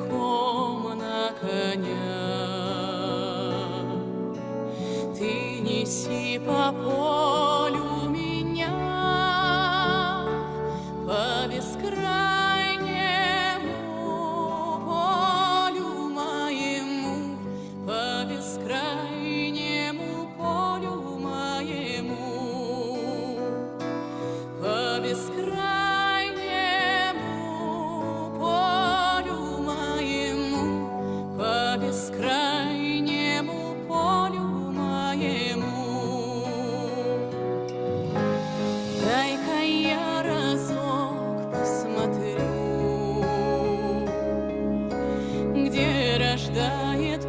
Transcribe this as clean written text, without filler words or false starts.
верхом на коня. Ты неси по полю меня, по бескрайнему полю моему, по бескрайнему полю моему, по бескрайнему полю моему, по бескрайнему полю моему. Дай-ка я разок посмотрю, где рождает